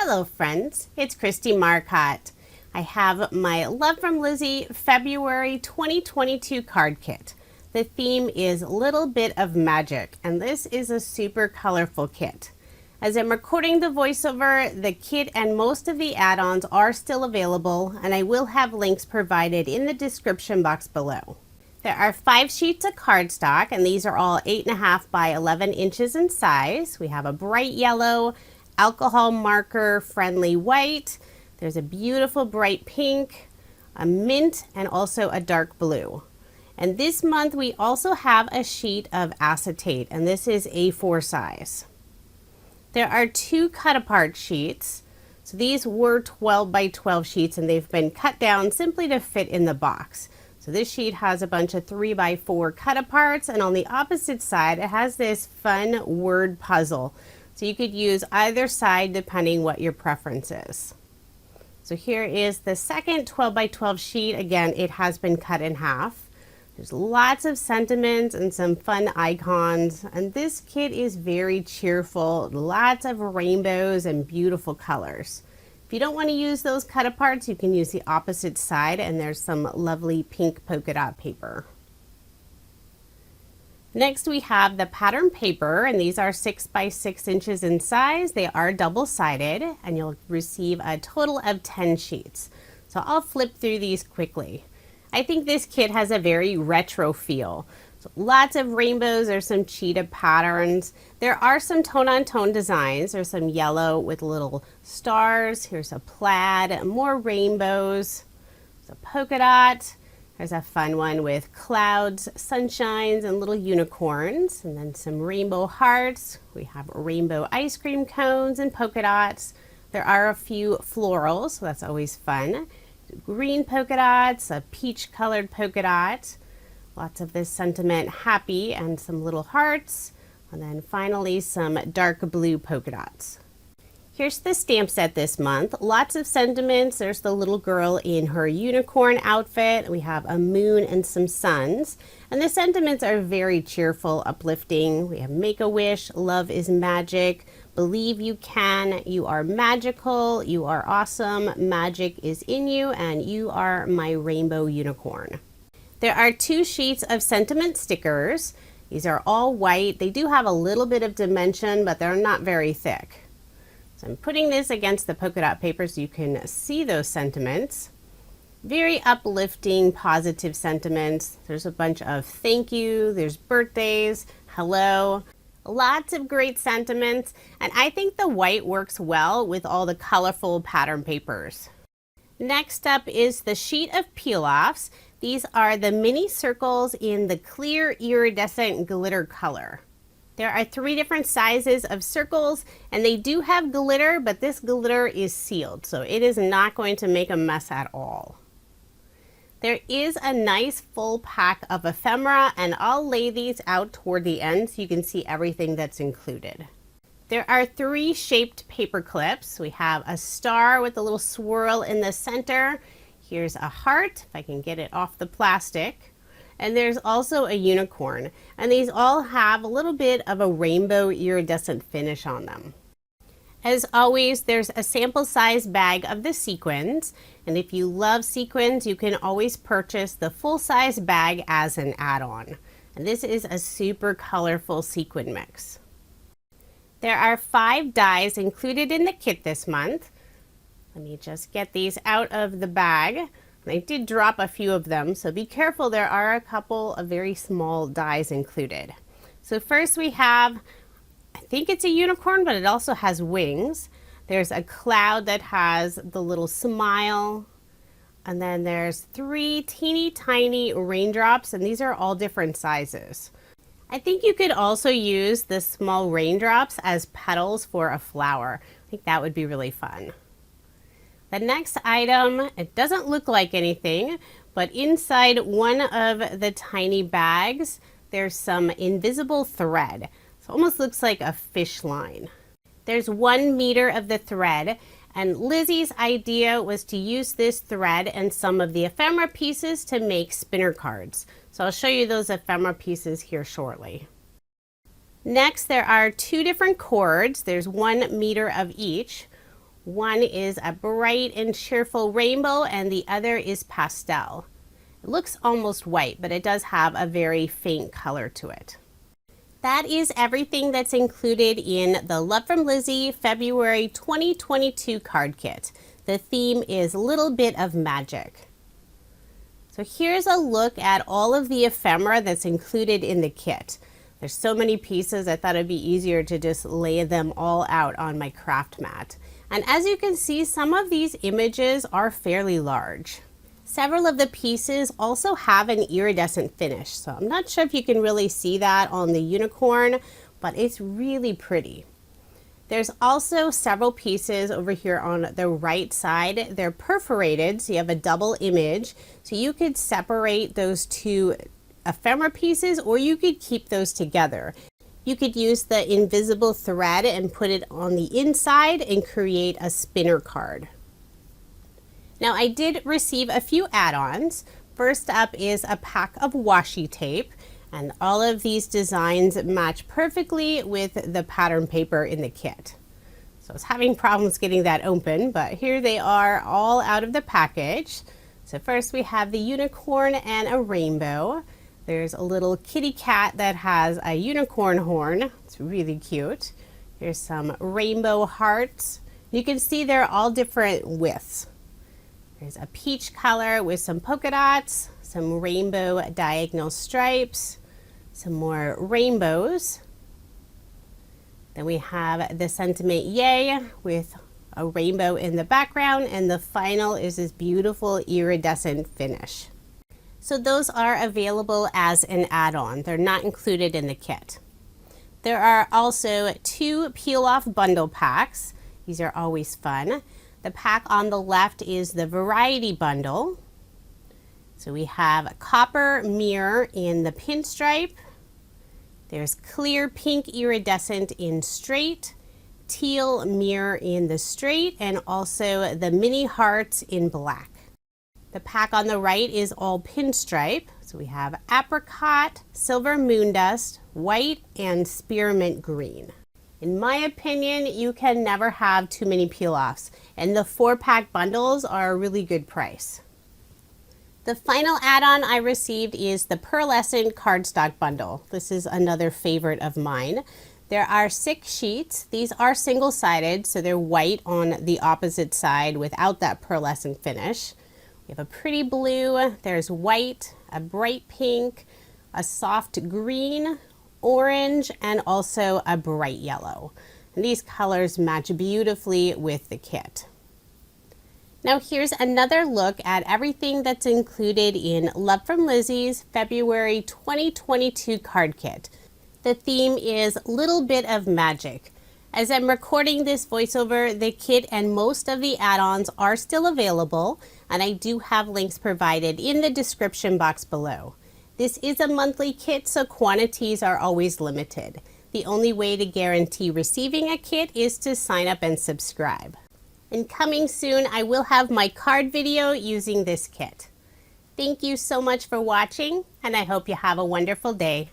Hello friends, it's Kristie Marcotte. I have my Love From Lizi February 2022 card kit. The theme is Little Bit of Magic, and this is a super colorful kit. As I'm recording the voiceover, the kit and most of the add-ons are still available, and I will have links provided in the description box below. There are 5 sheets of cardstock, and these are all 8.5 by 11 inches in size. We have a bright yellow, alcohol marker friendly white. There's a beautiful bright pink, a mint, and also a dark blue. And this month we also have a sheet of acetate, and this is A4 size. There are 2 cut apart sheets. So these were 12 by 12 sheets, and they've been cut down simply to fit in the box. So this sheet has a bunch of 3 by 4 cut aparts, and on the opposite side it has this fun word puzzle. So you could use either side depending what your preference is. So here is the second 12 by 12 sheet. Again, it has been cut in half. There's lots of sentiments and some fun icons, and this kit is very cheerful. Lots of rainbows and beautiful colors. If you don't want to use those cut aparts, you can use the opposite side, and there's some lovely pink polka dot paper. Next we have the pattern paper, and these are 6 by 6 inches in size. They are double-sided, and you'll receive a total of 10 sheets. So I'll flip through these quickly. I think this kit has a very retro feel. So lots of rainbows. There's some cheetah patterns. There are some tone-on-tone designs. There's some yellow with little stars. Here's a plaid, more rainbows. There's a polka dot. There's a fun one with clouds, sunshines, and little unicorns, and then some rainbow hearts. We have rainbow ice cream cones and polka dots. There are a few florals, so that's always fun. Green polka dots, a peach colored polka dot, lots of this sentiment happy, and some little hearts, and then finally some dark blue polka dots. Here's the stamp set this month. Lots of sentiments. There's the little girl in her unicorn outfit. We have a moon and some suns. And the sentiments are very cheerful, uplifting. We have make a wish, love is magic, believe you can, you are magical, you are awesome, magic is in you, and you are my rainbow unicorn. There are 2 sheets of sentiment stickers. These are all white. They do have a little bit of dimension, but they're not very thick. So I'm putting this against the polka dot paper so you can see those sentiments. Very uplifting, positive sentiments. There's a bunch of thank you, there's birthdays, hello. Lots of great sentiments, and I think the white works well with all the colorful pattern papers. Next up is the sheet of peel-offs. These are the mini circles in the clear iridescent glitter color. There are 3 different sizes of circles, and they do have glitter, but this glitter is sealed, so it is not going to make a mess at all. There is a nice full pack of ephemera, and I'll lay these out toward the end so you can see everything that's included. There are 3 shaped paper clips. We have a star with a little swirl in the center. Here's a heart, if I can get it off the plastic. And there's also a unicorn, and these all have a little bit of a rainbow iridescent finish on them. As always, there's a sample size bag of the sequins, and if you love sequins, you can always purchase the full-size bag as an add-on. And this is a super colorful sequin mix. There are 5 dies included in the kit this month. Let me just get these out of the bag. I did drop a few of them, so be careful. There are a couple of very small dies included. So first we have, I think it's a unicorn, but it also has wings. There's a cloud that has the little smile. And then there's 3 teeny tiny raindrops, and these are all different sizes. I think you could also use the small raindrops as petals for a flower. I think that would be really fun. The next item, it doesn't look like anything, but inside one of the tiny bags, there's some invisible thread. So it almost looks like a fish line. There's 1 meter of the thread, and Lizi's idea was to use this thread and some of the ephemera pieces to make spinner cards. So I'll show you those ephemera pieces here shortly. Next, there are 2 different cords. There's 1 meter of each. One is a bright and cheerful rainbow and the other is pastel. It looks almost white, but it does have a very faint color to it. That is everything that's included in the Love From Lizi February 2022 card kit. The theme is Little Bit of Magic. So here's a look at all of the ephemera that's included in the kit. There's so many pieces, I thought it'd be easier to just lay them all out on my craft mat. And as you can see, some of these images are fairly large. Several of the pieces also have an iridescent finish, so I'm not sure if you can really see that on the unicorn, but it's really pretty. There's also several pieces over here on the right side. They're perforated, so you have a double image, so you could separate those two ephemera pieces or you could keep those together. You could use the invisible thread and put it on the inside and create a spinner card. Now I did receive a few add-ons. First up is a pack of washi tape, and all of these designs match perfectly with the pattern paper in the kit. So I was having problems getting that open, but here they are all out of the package. So first we have the unicorn and a rainbow. There's a little kitty cat that has a unicorn horn. It's really cute. Here's some rainbow hearts. You can see they're all different widths. There's a peach color with some polka dots, some rainbow diagonal stripes, some more rainbows. Then we have the sentiment yay with a rainbow in the background, and the final is this beautiful iridescent finish. So those are available as an add-on. They're not included in the kit. There are also 2 peel-off bundle packs. These are always fun. The pack on the left is the variety bundle. So we have copper mirror in the pinstripe. There's clear pink iridescent in straight, teal mirror in the straight, and also the mini hearts in black. The pack on the right is all pinstripe. So we have apricot, silver moon dust, white, and spearmint green. In my opinion, you can never have too many peel-offs, and the 4-pack bundles are a really good price. The final add-on I received is the pearlescent cardstock bundle. This is another favorite of mine. There are 6 sheets. These are single-sided, so they're white on the opposite side without that pearlescent finish. We have a pretty blue, there's white, a bright pink, a soft green, orange, and also a bright yellow. And these colors match beautifully with the kit. Now here's another look at everything that's included in Love From Lizi's February 2022 card kit. The theme is Little Bit of Magic. As I'm recording this voiceover, the kit and most of the add-ons are still available, and I do have links provided in the description box below. This is a monthly kit, so quantities are always limited. The only way to guarantee receiving a kit is to sign up and subscribe. And coming soon, I will have my card video using this kit. Thank you so much for watching, and I hope you have a wonderful day.